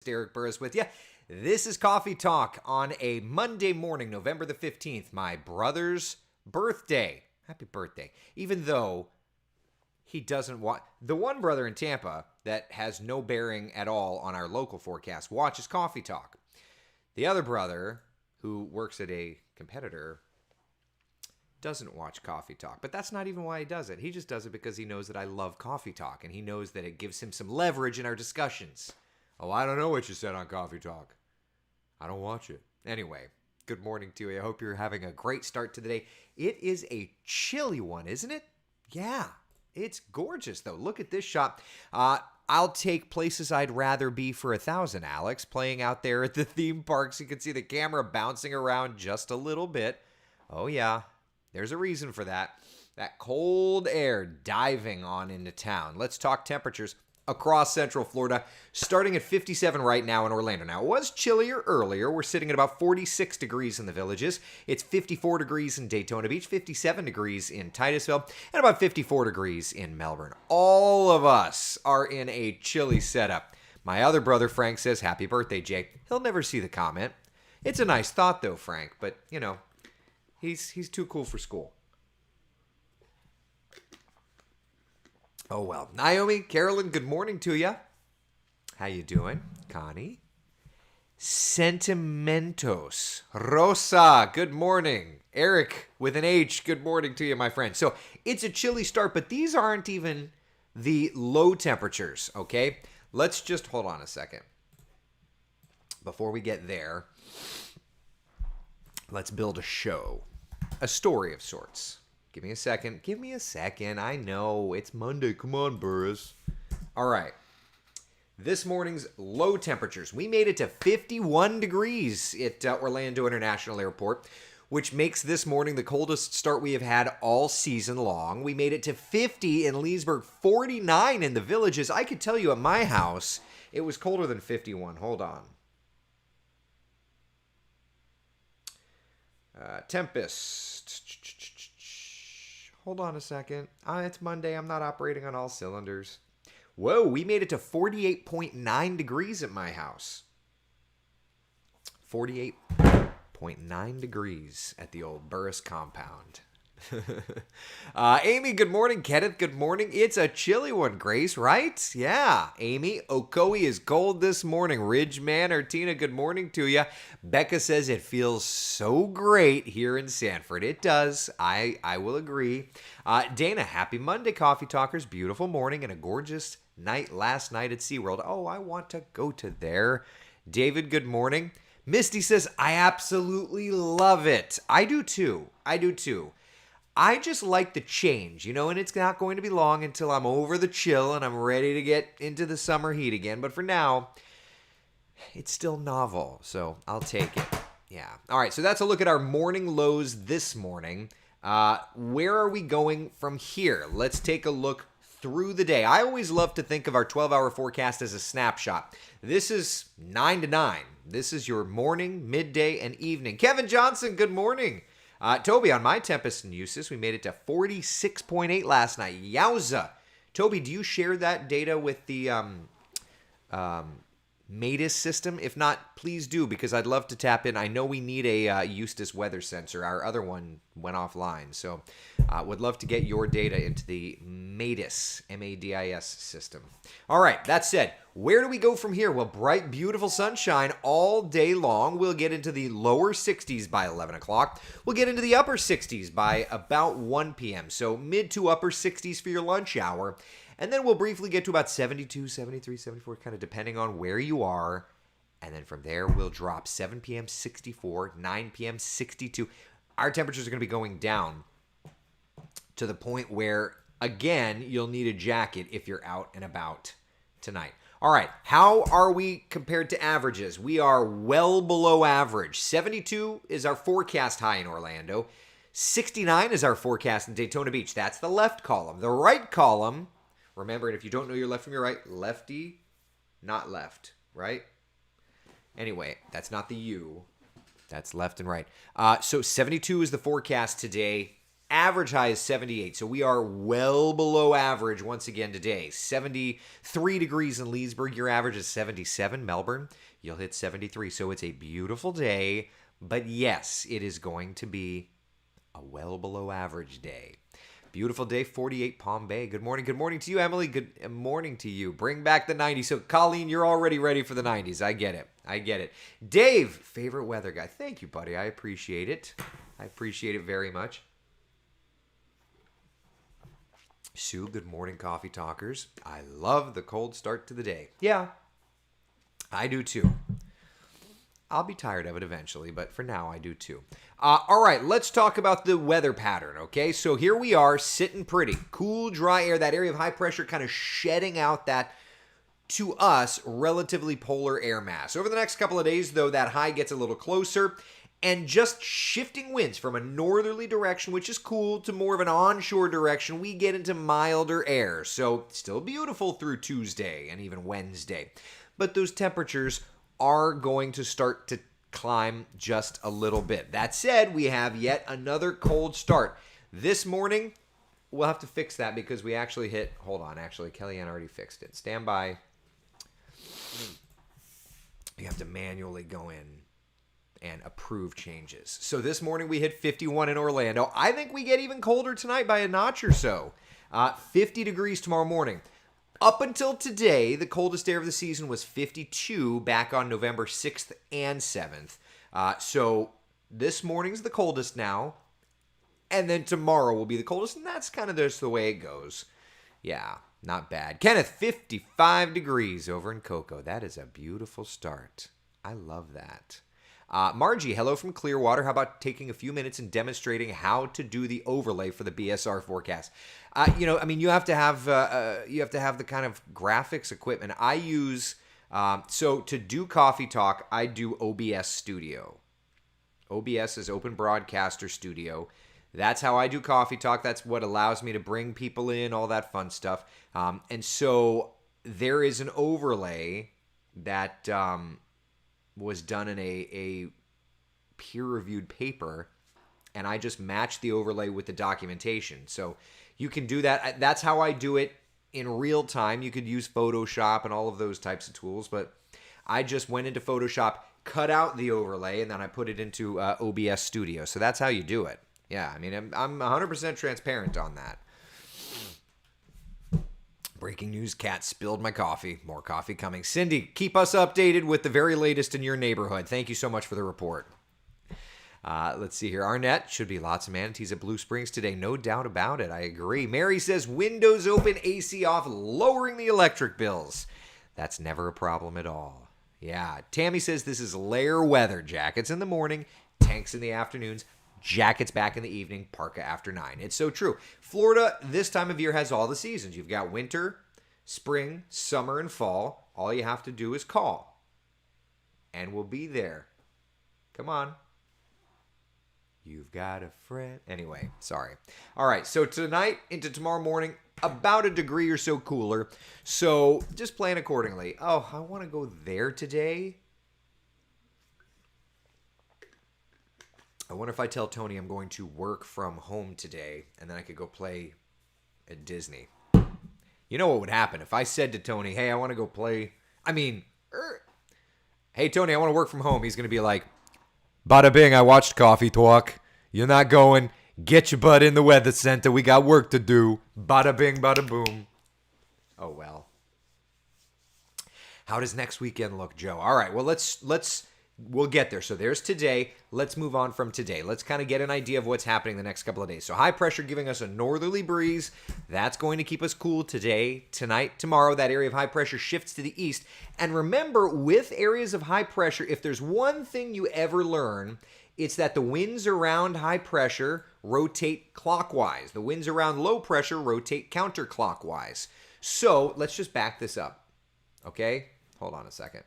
Derek Burris with you. This is Coffee Talk on a Monday morning, November the 15th, my brother's birthday. Happy birthday. Even though he doesn't watch, the one brother in Tampa that has no bearing at all on our local forecast watches Coffee Talk. The other brother, who works at a competitor, doesn't watch Coffee Talk. But that's not even why he does it. He just does it because he knows that I love Coffee Talk, and he knows that it gives him some leverage in our discussions. Oh, I don't know what you said on Coffee Talk. I don't watch it. Anyway, good morning to you. I hope you're having a great start to the day. It is a chilly one, isn't it? Yeah, it's gorgeous, though. Look at this shot. I'll take places I'd rather be for 1,000, Alex, playing out there at the theme parks. You can see the camera bouncing around just a little bit. Oh, yeah, there's a reason for that. That cold air diving on into town. Let's talk temperatures across Central Florida, starting at 57 right now in Orlando. Now, it was chillier earlier. We're sitting at about 46 degrees in the Villages. It's 54 degrees in Daytona Beach, 57 degrees in Titusville, and about 54 degrees in Melbourne. All of us are in a chilly setup. My other brother, Frank, says, happy birthday, Jay. He'll never see the comment. It's a nice thought, though, Frank, but, you know, he's too cool for school. Oh, well. Naomi, Carolyn, good morning to you. How you doing? Connie? Sentimentos. Rosa, good morning. Eric, with an H, good morning to you, my friend. So, it's a chilly start, but these aren't even the low temperatures, okay? Let's just hold on a second. Before we get there, let's build a show. A story of sorts. Give me a second. Give me a second. I know. It's Monday. Come on, Burris. All right. This morning's low temperatures. We made it to 51 degrees at Orlando International Airport, which makes this morning the coldest start we have had all season long. We made it to 50 in Leesburg, 49 in the Villages. I could tell you at my house, it was colder than 51. Hold on. Tempest. Hold on a second. It's Monday. I'm not operating on all cylinders. Whoa, we made it to 48.9 degrees at my house. 48.9 degrees at the old Burris compound. Amy, good morning. Kenneth, good morning. It's a chilly one, Grace, right? Yeah. Amy, Ocoee is cold this morning. Ridge Manor, Tina, good morning to you. Becca says it feels so great here in Sanford. It does. I will agree. Dana, happy Monday, Coffee Talkers. Beautiful morning and a gorgeous night last night at SeaWorld. Oh, I want to go to there. David, good morning. Misty says, I absolutely love it. I do too. I just like the change, you know, and it's not going to be long until I'm over the chill and I'm ready to get into the summer heat again. But for now, it's still novel, so I'll take it. Yeah. All right, so that's a look at our morning lows this morning. Where are we going from here? Let's take a look through the day. I always love to think of our 12-hour forecast as a snapshot. This is 9 to 9. This is your morning, midday, and evening. Kevin Johnson, good morning. Toby, on my Tempest and Eustis, we made it to 46.8 last night. Yowza. Toby, do you share that data with the Matus system? If not, please do, because I'd love to tap in. I know we need a Eustis weather sensor. Our other one went offline, so would love to get your data into the Matus, M-A-D-I-S system. All right, that said, where do we go from here? Well, bright, beautiful sunshine all day long. We'll get into the lower 60s by 11 o'clock. We'll get into the upper 60s by about 1 p.m., so mid to upper 60s for your lunch hour. And then we'll briefly get to about 72, 73, 74, kind of depending on where you are. And then from there, we'll drop 7 p.m., 64, 9 p.m., 62. Our temperatures are going to be going down to the point where, again, you'll need a jacket if you're out and about tonight. All right, how are we compared to averages? We are well below average. 72 is our forecast high in Orlando. 69 is our forecast in Daytona Beach. That's the left column. The right column, remember, and if you don't know your left from your right, lefty, not left, right? Anyway, that's not the U. That's left and right. So 72 is the forecast today. Average high is 78, so we are well below average once again today. 73 degrees in Leesburg. Your average is 77. Melbourne, you'll hit 73. So it's a beautiful day, but yes, it is going to be a well below average day. Beautiful day, 48 Palm Bay. Good morning. Good morning to you, Emily. Good morning to you. Bring back the 90s. So, Colleen, you're already ready for the 90s. I get it. Dave, favorite weather guy. Thank you, buddy. I appreciate it. I appreciate it very much. Sue, good morning, coffee talkers. I love the cold start to the day. Yeah, I do too. I'll be tired of it eventually, but for now, I do too. All right, let's talk about the weather pattern, okay? So here we are, sitting pretty. Cool, dry air, that area of high pressure kind of shedding out that, to us, relatively polar air mass. Over the next couple of days, though, that high gets a little closer, and just shifting winds from a northerly direction, which is cool, to more of an onshore direction, we get into milder air. So still beautiful through Tuesday and even Wednesday. But those temperatures are going to start to climb just a little bit. That said, we have yet another cold start. This morning, we'll have to fix that because we actually hit, hold on, actually, Kellyanne already fixed it. Stand by. You have to manually go in and approve changes. So this morning we hit 51 in Orlando. I think we get even colder tonight by a notch or so. 50 degrees tomorrow morning. Up until today, the coldest day of the season was 52 back on November 6th and 7th. So this morning's the coldest now. And then tomorrow will be the coldest. And that's kind of just the way it goes. Yeah, not bad. Kenneth, 55 degrees over in Cocoa. That is a beautiful start. I love that. Margie, hello from Clearwater. How about taking a few minutes and demonstrating how to do the overlay for the Bsr forecast? You have to have the kind of graphics equipment. I use so to do Coffee Talk, I do OBS Studio. OBS is Open Broadcaster Studio. That's how I do Coffee Talk. That's what allows me to bring people in, all that fun stuff. And so there is an overlay that was done in a peer-reviewed paper, and I just matched the overlay with the documentation. So you can do that. That's how I do it in real time. You could use Photoshop and all of those types of tools, but I just went into Photoshop, cut out the overlay, and then I put it into OBS Studio. So that's how you do it. Yeah, I mean, I'm 100% transparent on that. Breaking news, cat spilled my coffee. More coffee coming. Cindy, keep us updated with the very latest in your neighborhood. Thank you so much for the report. Let's see here. Arnett, should be lots of manatees at Blue Springs today. No doubt about it. I agree. Mary says, windows open, AC off, lowering the electric bills. That's never a problem at all. Yeah. Tammy says, this is layer weather. Jackets in the morning, tanks in the afternoons, jackets back in the evening, parka after 9. It's so true. Florida, this time of year, has all the seasons. You've got winter, spring, summer, and fall. All you have to do is call, and we'll be there. Come on. You've got a friend. Anyway, sorry. All right, so tonight into tomorrow morning, about a degree or so cooler. So just plan accordingly. Oh, I want to go there today. I wonder if I tell Tony I'm going to work from home today, and then I could go play at Disney. You know what would happen if I said to Tony, hey, I want to go play. Hey, Tony, I want to work from home. He's going to be like, bada bing, I watched Coffee Talk. You're not going. Get your butt in the weather center. We got work to do. Bada bing, bada boom. Oh, well. How does next weekend look, Joe? All right, well, we'll get there. So there's today. Let's move on from today. Let's kind of get an idea of what's happening the next couple of days. So high pressure giving us a northerly breeze. That's going to keep us cool today, tonight, tomorrow. That area of high pressure shifts to the east. And remember, with areas of high pressure, if there's one thing you ever learn, it's that the winds around high pressure rotate clockwise. The winds around low pressure rotate counterclockwise. So let's just back this up. Okay? Hold on a second.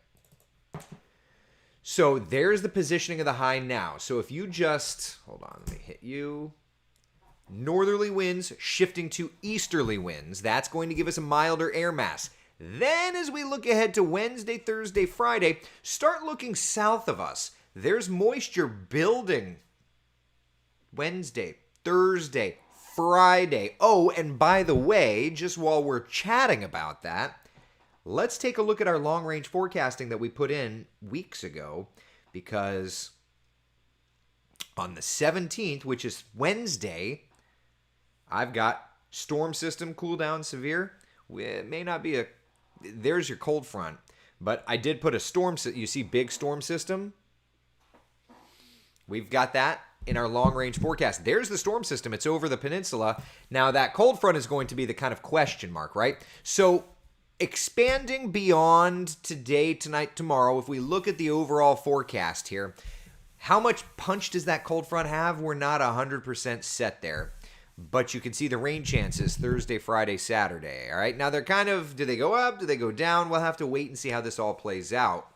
So there's the positioning of the high now. So if you just, hold on, let me hit you. Northerly winds shifting to easterly winds. That's going to give us a milder air mass. Then as we look ahead to Wednesday, Thursday, Friday, start looking south of us. There's moisture building Wednesday, Thursday, Friday. Oh, and by the way, just while we're chatting about that, let's take a look at our long-range forecasting that we put in weeks ago, because on the 17th, which is Wednesday, I've got storm system cool down severe. It may not be there's your cold front, but I did put a storm, you see big storm system? We've got that in our long-range forecast. There's the storm system. It's over the peninsula. Now, that cold front is going to be the kind of question mark, right? So, expanding beyond today, tonight, tomorrow, if we look at the overall forecast here, how much punch does that cold front have? We're not 100% set there. But you can see the rain chances Thursday, Friday, Saturday. All right. Now, they're kind of, do they go up? Do they go down? We'll have to wait and see how this all plays out.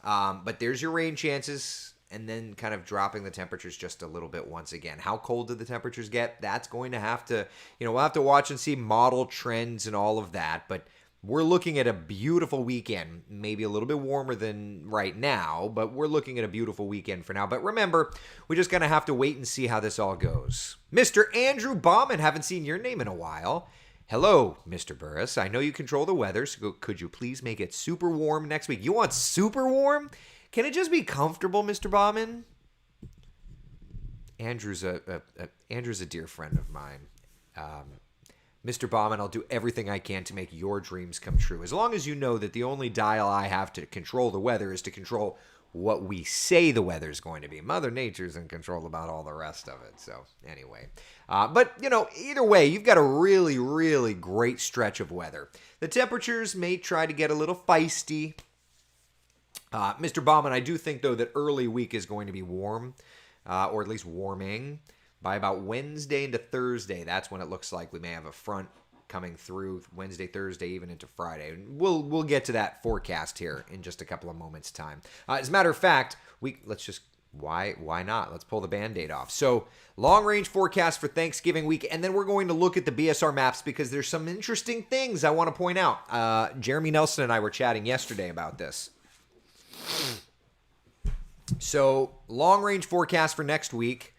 But there's your rain chances. And then kind of dropping the temperatures just a little bit once again. How cold did the temperatures get? That's going to have to, we'll have to watch and see model trends and all of that. But we're looking at a beautiful weekend. Maybe a little bit warmer than right now, but we're looking at a beautiful weekend for now. But remember, we're just going to have to wait and see how this all goes. Mr. Andrew Bauman, haven't seen your name in a while. Hello, Mr. Burris. I know you control the weather, so could you please make it super warm next week? You want super warm? Can it just be comfortable, Mr. Bauman? Andrew's a dear friend of mine. Mr. Bauman, I'll do everything I can to make your dreams come true. As long as you know that the only dial I have to control the weather is to control what we say the weather's going to be. Mother Nature's in control about all the rest of it. So anyway, but either way, you've got a really, really great stretch of weather. The temperatures may try to get a little feisty. Mr. Bauman, I do think, though, that early week is going to be warm, or at least warming. By about Wednesday into Thursday, that's when it looks like we may have a front coming through Wednesday, Thursday, even into Friday. We'll get to that forecast here in just a couple of moments' time. As a matter of fact, why not? Let's pull the Band-Aid off. So, long-range forecast for Thanksgiving week, and then we're going to look at the BSR maps because there's some interesting things I want to point out. Jeremy Nelson and I were chatting yesterday about this. So, long-range forecast for next week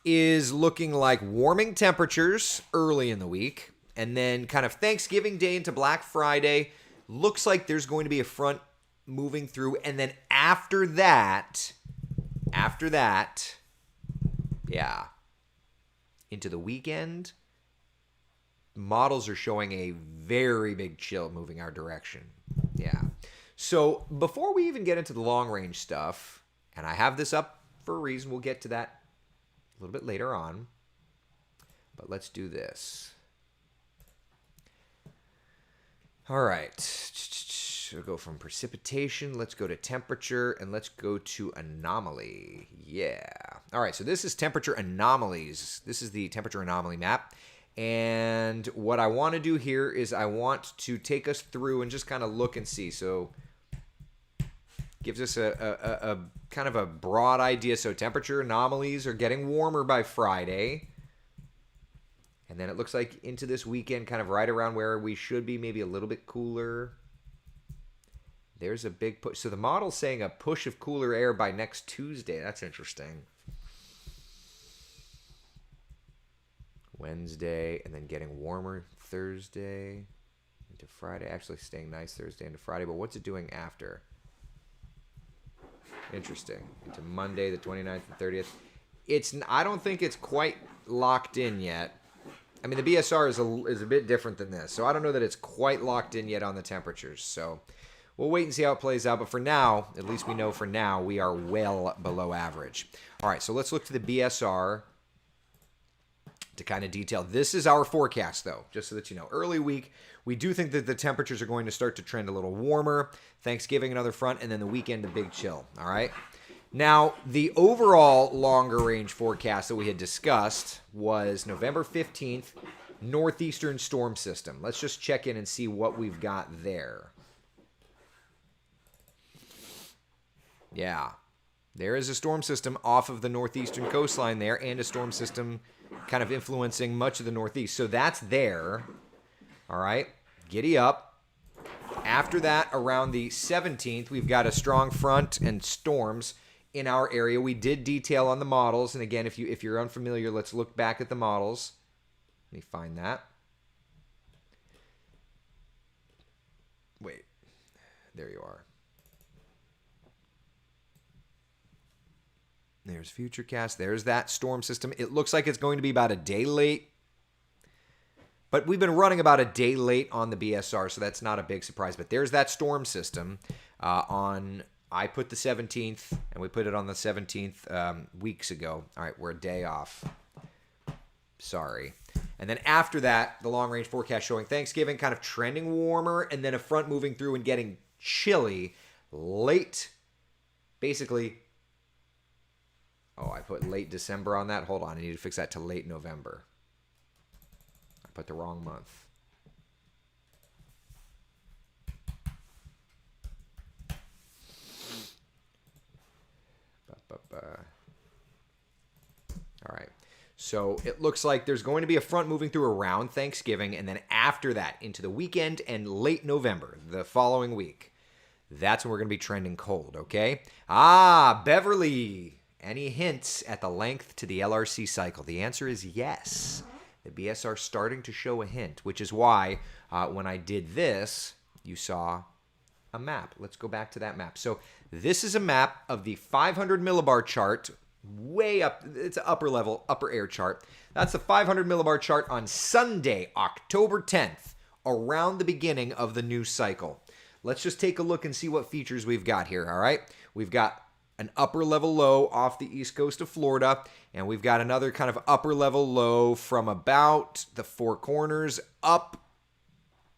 is looking like warming temperatures early in the week, and then kind of Thanksgiving Day into Black Friday. Looks like there's going to be a front moving through, and then after that, yeah, into the weekend, models are showing a very big chill moving our direction. Yeah. So before we even get into the long-range stuff, and I have this up for a reason, we'll get to that a little bit later on, but let's do this. All right. We'll go from precipitation, let's go to temperature, and let's go to anomaly. Yeah. All right, so this is temperature anomalies. This is the temperature anomaly map. And what I want to do here is I want to take us through and just kind of look and see. So gives us a kind of a broad idea. So temperature anomalies are getting warmer by Friday. And then it looks like into this weekend, kind of right around where we should be, maybe a little bit cooler. There's a big push. So the model's saying a push of cooler air by next Tuesday. That's interesting. Wednesday, and then getting warmer Thursday into Friday. Actually staying nice Thursday into Friday. But what's it doing after? Interesting. Into Monday, the 29th and 30th. I don't think it's quite locked in yet. I mean, the BSR is a bit different than this. So I don't know that it's quite locked in yet on the temperatures. So we'll wait and see how it plays out. But for now, at least we know for now, we are well below average. All right, so let's look to the BSR to kind of detail. This is our forecast, though, just so that you know. Early week, we do think that the temperatures are going to start to trend a little warmer. Thanksgiving, another front, and then the weekend, a big chill. All right? Now, the overall longer range forecast that we had discussed was November 15th, northeastern storm system. Let's just check in and see what we've got there. Yeah. There is a storm system off of the northeastern coastline there, and a storm system kind of influencing much of the northeast. So that's there. All right. Giddy up. After that, around the 17th, we've got a strong front and storms in our area. We did detail on the models. And again, if you're unfamiliar, let's look back at the models. Let me find that. Wait. There you are. There's Futurecast. There's that storm system. It looks like it's going to be about a day late. But we've been running about a day late on the BSR, so that's not a big surprise. But there's that storm system I put the 17th, and we put it on the 17th weeks ago. All right, we're a day off. Sorry. And then after that, the long-range forecast showing Thanksgiving kind of trending warmer, and then a front moving through and getting chilly late. Basically, I put late December on that. Hold on, I need to fix that to late November. I put the wrong month. All right. So it looks like there's going to be a front moving through around Thanksgiving, and then after that into the weekend and late November, the following week. That's when we're going to be trending cold, okay? Beverly, any hints at the length to the LRC cycle? The answer is yes. The BSR starting to show a hint, which is why when I did this, you saw a map. Let's go back to that map. So this is a map of the 500 millibar chart, way up. It's an upper air chart. That's the 500 millibar chart on Sunday, October 10th, around the beginning of the new cycle. Let's just take a look and see what features we've got here, all right? We've got an upper level low off the east coast of Florida, and we've got another kind of upper level low from about the Four Corners up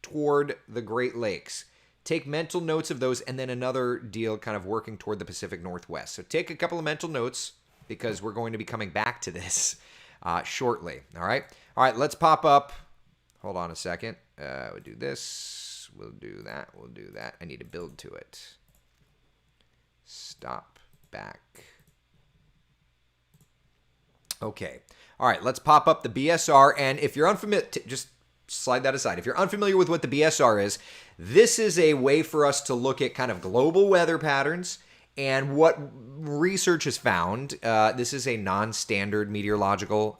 toward the Great Lakes. Take mental notes of those, and then another deal kind of working toward the Pacific Northwest. So take a couple of mental notes because we're going to be coming back to this shortly, all right? All right, let's pop up. Hold on a second. We'll do this. We'll do that. We'll do that. I need to build to it. Stop. Back. Okay. All right, let's pop up the BSR. And if you're unfamiliar, just slide that aside. If you're unfamiliar with what the BSR is, this is a way for us to look at kind of global weather patterns and what research has found. This is a non-standard meteorological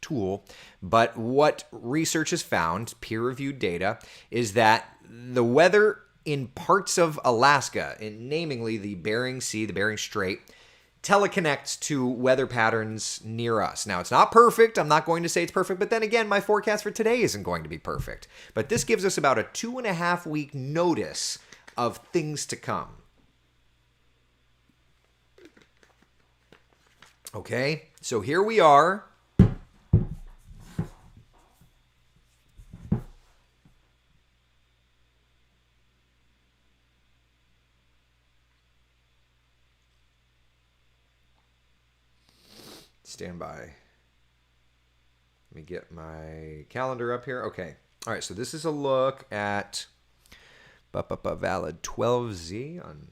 tool, but what research has found, peer-reviewed data, is that the weather in parts of Alaska, namely the Bering Sea, the Bering Strait, teleconnects to weather patterns near us. Now, it's not perfect. I'm not going to say it's perfect, but then again, my forecast for today isn't going to be perfect. But this gives us about a 2.5 week notice of things to come. Okay, so here we are. Stand by. Let me get my calendar up here. Okay. All right. So this is a look at valid 12Z on.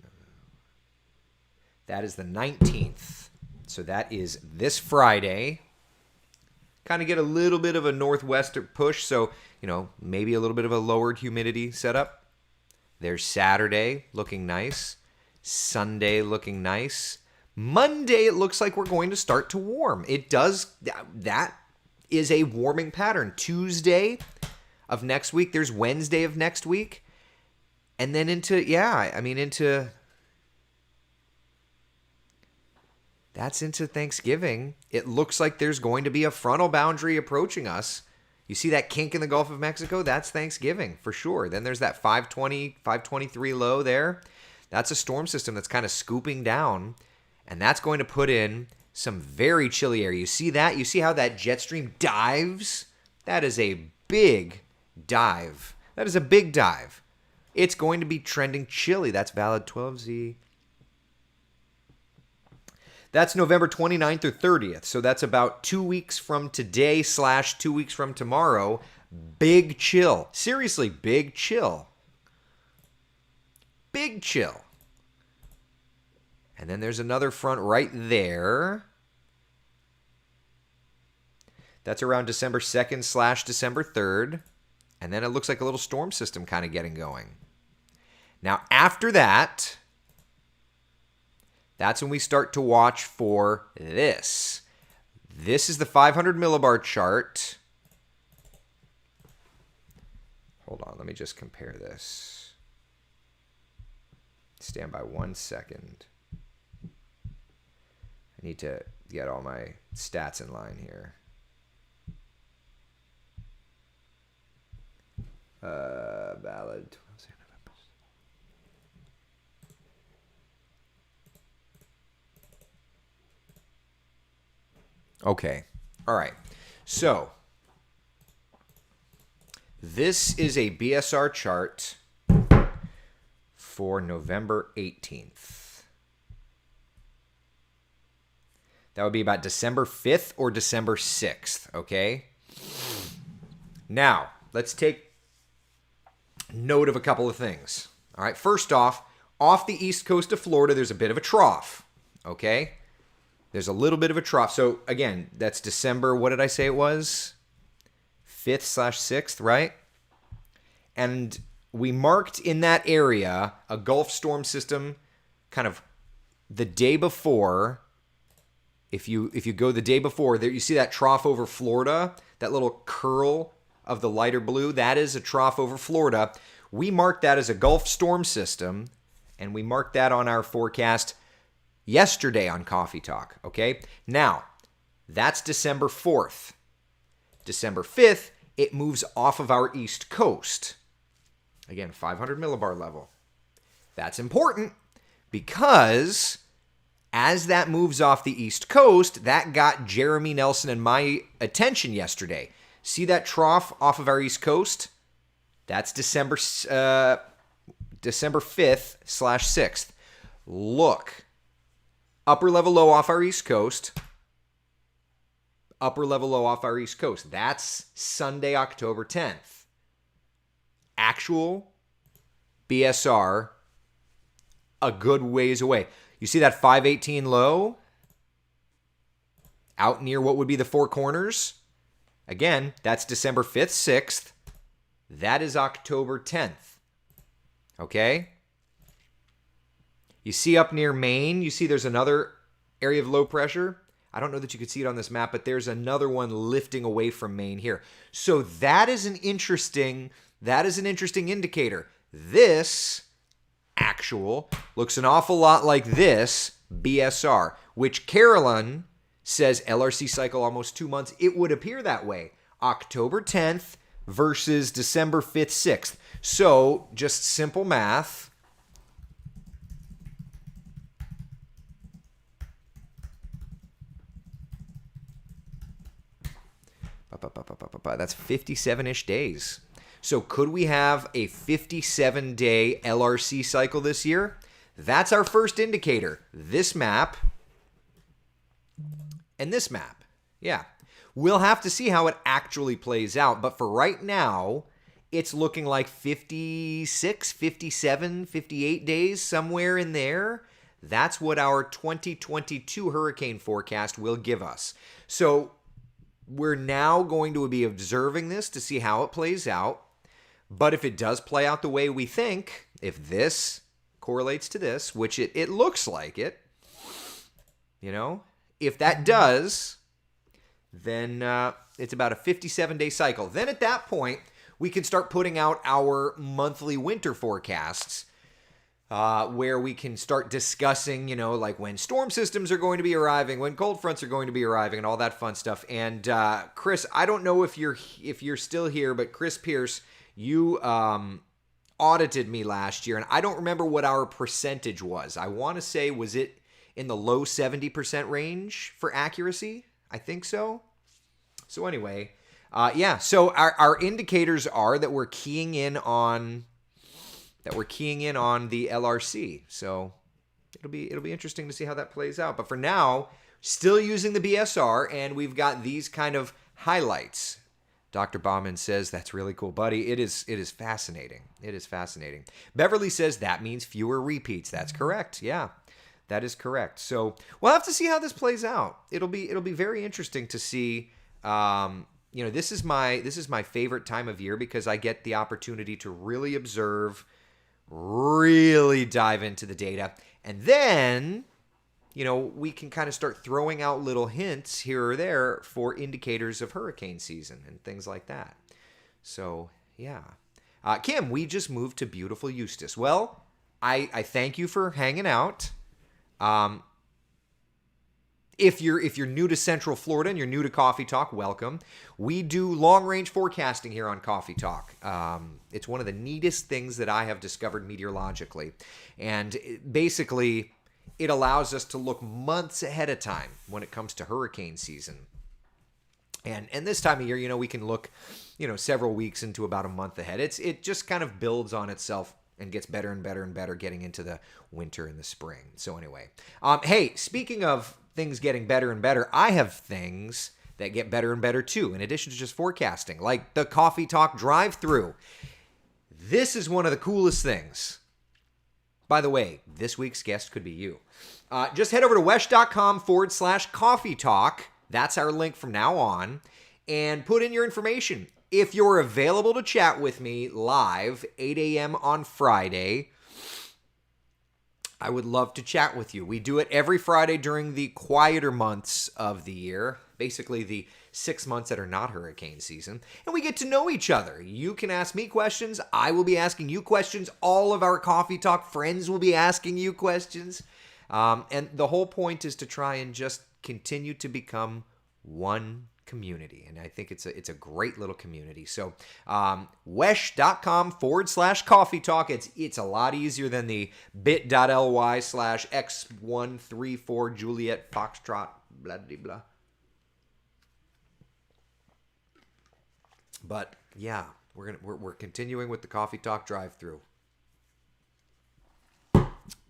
That is the 19th. So that is this Friday. Kind of get a little bit of a northwester push. So, maybe a little bit of a lowered humidity setup. There's Saturday looking nice. Sunday looking nice. Monday, it looks like we're going to start to warm. It does. That is a warming pattern. Tuesday of next week. There's Wednesday of next week. And then into Thanksgiving. It looks like there's going to be a frontal boundary approaching us. You see that kink in the Gulf of Mexico? That's Thanksgiving for sure. Then there's that 520, 523 low there. That's a storm system that's kind of scooping down. And that's going to put in some very chilly air. You see that? You see how that jet stream dives? That is a big dive. That is a big dive. It's going to be trending chilly. That's valid 12Z. That's November 29th or 30th. So that's about 2 weeks from today / 2 weeks from tomorrow. Big chill. Seriously, big chill. Big chill. And then there's another front right there. That's around December 2nd / December 3rd. And then it looks like a little storm system kind of getting going. Now, after that, That's when we start to watch for this. This is the 500 millibar chart. Hold on, let me just compare this. Stand by 1 second. I need to get all my stats in line here. Valid. Okay. All right. So this is a BSR chart for November 18th. That would be about December 5th or December 6th, okay? Now, let's take note of a couple of things. All right, first off the east coast of Florida, there's a bit of a trough, okay? There's a little bit of a trough. So, again, that's December, what did I say it was? 5th/6th, right? And we marked in that area a Gulf storm system kind of the day before. If you go the day before, there you see that trough over Florida, that little curl of the lighter blue, that is a trough over Florida. We marked that as a Gulf storm system, and we marked that on our forecast yesterday on Coffee Talk, okay? Now, that's December 4th. December 5th, it moves off of our east coast. Again, 500 millibar level. That's important because as that moves off the east coast, that got Jeremy Nelson and my attention yesterday. See that trough off of our east coast? That's December 5th/6th. Look. Upper level low off our east coast. Upper level low off our east coast. That's Sunday, October 10th. Actual BSR, a good ways away. You see that 518 low? Out near what would be the Four Corners? Again, that's December 5th, 6th. That is October 10th. Okay? You see up near Maine, you see there's another area of low pressure. I don't know that you could see it on this map, but there's another one lifting away from Maine here. So that is an interesting indicator. This actual looks an awful lot like this BSR, which Carolyn says LRC cycle almost 2 months. It would appear that way. October 10th versus December 5th, 6th. So just simple math. That's 57-ish days. So could we have a 57-day LRC cycle this year? That's our first indicator. This map and this map. Yeah. We'll have to see how it actually plays out. But for right now, it's looking like 56, 57, 58 days, somewhere in there. That's what our 2022 hurricane forecast will give us. So we're now going to be observing this to see how it plays out. But if it does play out the way we think, if this correlates to this, which it looks like it, you know, if that does, then it's about a 57-day cycle. Then at that point, we can start putting out our monthly winter forecasts where we can start discussing, you know, like when storm systems are going to be arriving, when cold fronts are going to be arriving, and all that fun stuff. And Chris, I don't know if you're still here, but Chris Pierce, you audited me last year, and I don't remember what our percentage was. I want to say, was it in the low 70% range for accuracy? I think so. So anyway, yeah. So our indicators are that we're keying in on the LRC. So it'll be interesting to see how that plays out. But for now, still using the BSR, and we've got these kind of highlights. Dr. Bauman says, that's really cool, buddy. It is fascinating. It is fascinating. Beverly says that means fewer repeats. That's correct. Yeah, that is correct. So we'll have to see how this plays out. It'll be very interesting to see. You know, this is my favorite time of year because I get the opportunity to really observe, really dive into the data, and then we can kind of start throwing out little hints here or there for indicators of hurricane season and things like that. So, yeah. Kim, we just moved to beautiful Eustis. Well, I thank you for hanging out. If you're new to Central Florida and you're new to Coffee Talk, welcome. We do long-range forecasting here on Coffee Talk. It's one of the neatest things that I have discovered meteorologically. And basically, it allows us to look months ahead of time when it comes to hurricane season. And this time of year, we can look, several weeks into about a month ahead. It just kind of builds on itself and gets better and better and better getting into the winter and the spring. So anyway, hey, speaking of things getting better and better, I have things that get better and better too, in addition to just forecasting, like the Coffee Talk drive-thru. This is one of the coolest things. By the way, this week's guest could be you. Just head over to wesh.com/coffee talk. That's our link from now on. And put in your information. If you're available to chat with me live, 8 a.m. on Friday, I would love to chat with you. We do it every Friday during the quieter months of the year, basically the 6 months that are not hurricane season, and we get to know each other. You can ask me questions. I will be asking you questions. All of our Coffee Talk friends will be asking you questions. And the whole point is to try and just continue to become one community. And I think it's a great little community. So wesh.com/coffee talk. It's a lot easier than the bit.ly/x134 Juliet Foxtrot blah blah blah. But yeah, we're continuing with the Coffee Talk drive-thru.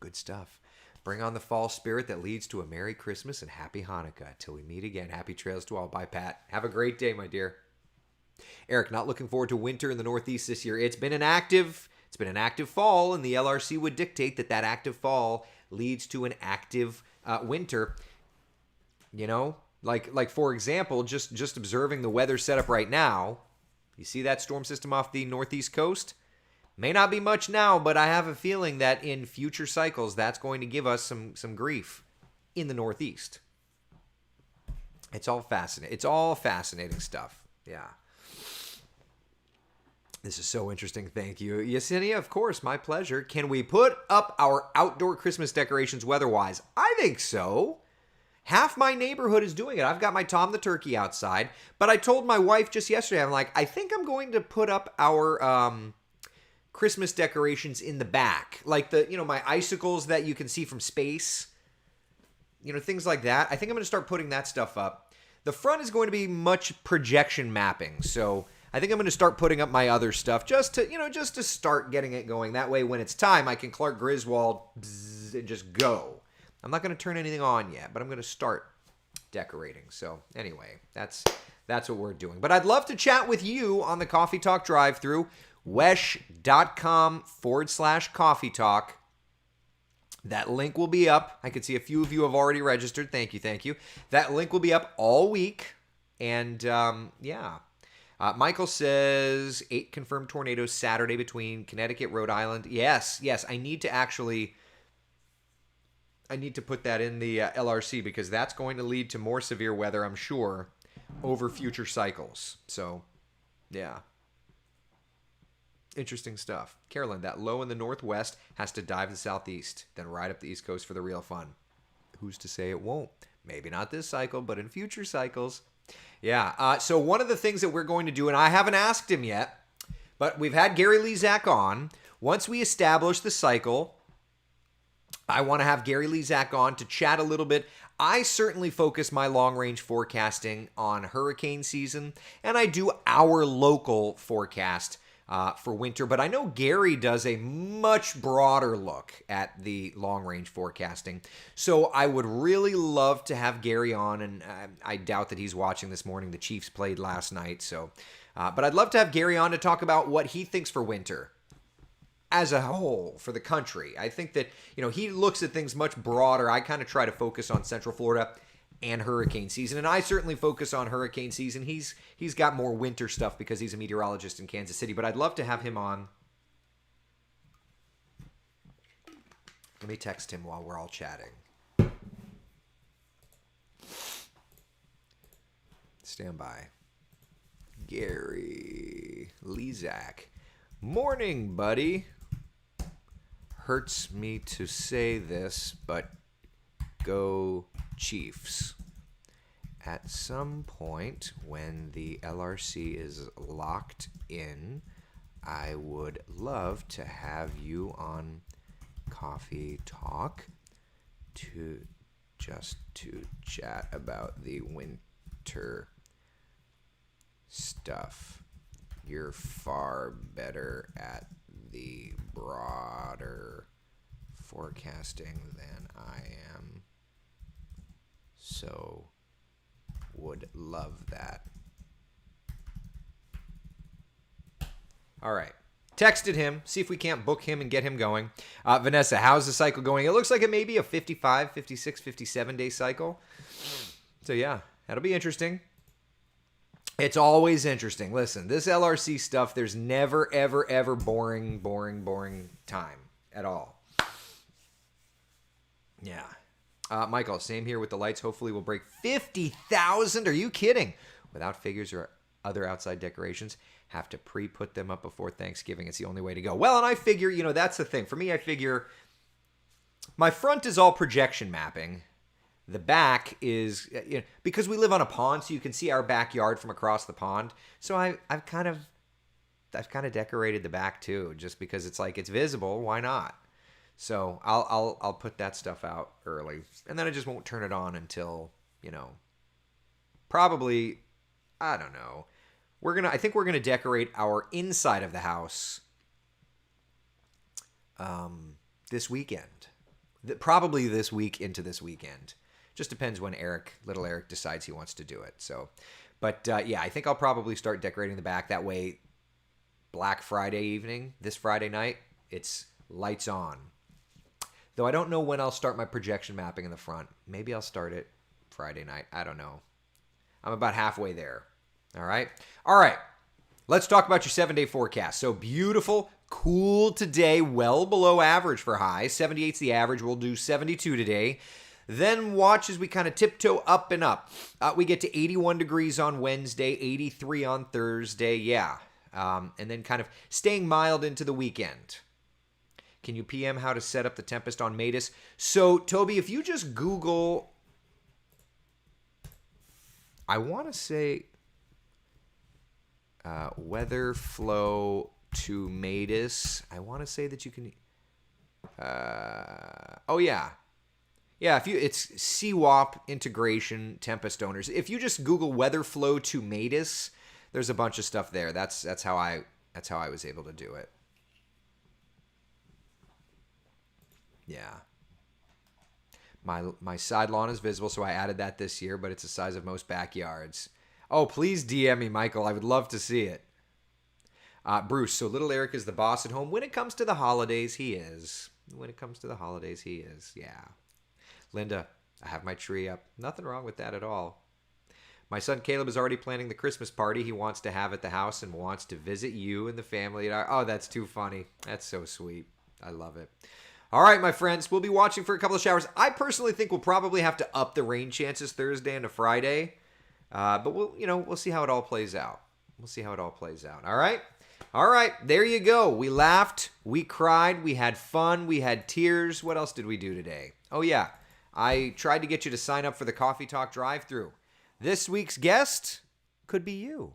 Good stuff. Bring on the fall spirit that leads to a Merry Christmas and Happy Hanukkah. Till we meet again, happy trails to all. Bye, Pat. Have a great day, my dear. Eric, not looking forward to winter in the Northeast this year. It's been an active fall, and the LRC would dictate that active fall leads to an active winter. Like for example, just observing the weather setup right now. You see that storm system off the Northeast coast? May not be much now, but I have a feeling that in future cycles, that's going to give us some grief in the Northeast. It's all fascinating. It's all fascinating stuff. Yeah. This is so interesting. Thank you. Yesenia, of course, my pleasure. Can we put up our outdoor Christmas decorations weather-wise? I think so. Half my neighborhood is doing it. I've got my Tom the Turkey outside, but I told my wife just yesterday, I'm like, I think I'm going to put up our Christmas decorations in the back, like my icicles that you can see from space, things like that. I think I'm going to start putting that stuff up. The front is going to be much projection mapping, so I think I'm going to start putting up my other stuff just to start getting it going. That way, when it's time, I can Clark Griswold and just go. I'm not going to turn anything on yet, but I'm going to start decorating. So anyway, that's what we're doing. But I'd love to chat with you on the Coffee Talk drive-thru. wesh.com/coffee talk. That link will be up. I can see a few of you have already registered. Thank you. That link will be up all week. And yeah. Michael says 8 confirmed tornadoes Saturday between Connecticut, Rhode Island. Yes. I need to put that in the LRC because that's going to lead to more severe weather, I'm sure, over future cycles. So, yeah. Interesting stuff. Carolyn, that low in the northwest has to dive to the southeast, then ride up the east coast for the real fun. Who's to say it won't? Maybe not this cycle, but in future cycles. Yeah, so one of the things that we're going to do, and I haven't asked him yet, but we've had Gary Lezak on. Once we establish the cycle, I want to have Gary Lezak on to chat a little bit. I certainly focus my long-range forecasting on hurricane season, and I do our local forecast for winter, but I know Gary does a much broader look at the long-range forecasting. So I would really love to have Gary on, and I doubt that he's watching this morning. The Chiefs played last night, so but I'd love to have Gary on to talk about what he thinks for winter as a whole for the country. I think that, he looks at things much broader. I kind of try to focus on Central Florida and hurricane season, and I certainly focus on hurricane season. He's got more winter stuff because he's a meteorologist in Kansas City, but I'd love to have him on. Let me text him while we're all chatting. Stand by. Gary Lezak. Morning, buddy. Hurts me to say this, but go Chiefs. At some point when the LRC is locked in, I would love to have you on Coffee Talk to chat about the winter stuff. You're far better at the broader forecasting than I am. So would love that. All right. Texted him, see if we can't book him and get him going. Vanessa, how's the cycle going? It looks like it may be a 55, 56, 57-day cycle. So, yeah, that'll be interesting. It's always interesting. Listen, this LRC stuff, there's never, ever, ever boring time at all. Yeah. Michael, same here with the lights. Hopefully we'll break 50,000. Are you kidding? Without figures or other outside decorations. Have to pre-put them up before Thanksgiving. It's the only way to go. Well, and I figure, that's the thing. For me, I figure my front is all projection mapping. The back is, because we live on a pond, so you can see our backyard from across the pond. So I've kind of decorated the back too, just because it's like, it's visible. Why not? So I'll put that stuff out early, and then I just won't turn it on until, probably, I don't know. I think we're gonna decorate our inside of the house this weekend. Probably this week into this weekend. Just depends when little Eric decides he wants to do it. So, but yeah, I think I'll probably start decorating the back. That way, Black Friday evening, this Friday night, it's lights on. Though I don't know when I'll start my projection mapping in the front. Maybe I'll start it Friday night. I don't know. I'm about halfway there. All right. Let's talk about your 7-day forecast. So beautiful, cool today, well below average for highs. 78's the average. We'll do 72 today. Then watch as we kind of tiptoe up and up. We get to 81 degrees on Wednesday, 83 on Thursday. Yeah. And then kind of staying mild into the weekend. Can you PM how to set up the Tempest on Matus? So, Toby, if you just Google, I want to say weather flow to Matus. I want to say that you can. Oh yeah, if it's CWAP integration Tempest owners. If you just Google weather flow to Matus, there's a bunch of stuff there. That's how I was able to do it. Yeah. My side lawn is visible, so I added that this year, but it's the size of most backyards. Oh, please DM me, Michael. I would love to see it. Bruce, so little Eric is the boss at home. When it comes to the holidays, he is. Yeah. Linda, I have my tree up. Nothing wrong with that at all. My son Caleb is already planning the Christmas party he wants to have at the house and wants to visit you and the family. Oh, that's too funny. That's so sweet. I love it. All right, my friends, we'll be watching for a couple of showers. I personally think we'll probably have to up the rain chances Thursday into Friday. But we'll see how it all plays out. All right. There you go. We laughed, we cried, we had fun, we had tears. What else did we do today? Oh yeah, I tried to get you to sign up for the Coffee Talk drive-thru. This week's guest could be you.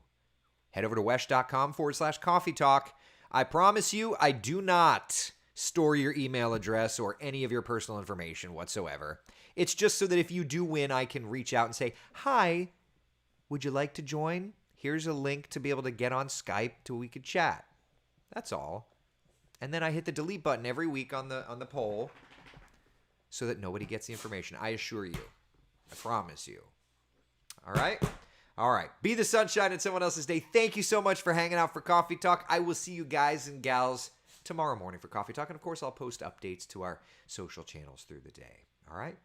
Head over to wesh.com/coffee talk. I promise you, I do not store your email address or any of your personal information whatsoever. It's just so that if you do win, I can reach out and say, hi, would you like to join? Here's a link to be able to get on Skype so we could chat. That's all. And then I hit the delete button every week on the poll so that nobody gets the information. I assure you. I promise you. All right. Be the sunshine in someone else's day. Thank you so much for hanging out for Coffee Talk. I will see you guys and gals tomorrow morning for Coffee Talk. And of course, I'll post updates to our social channels through the day. All right.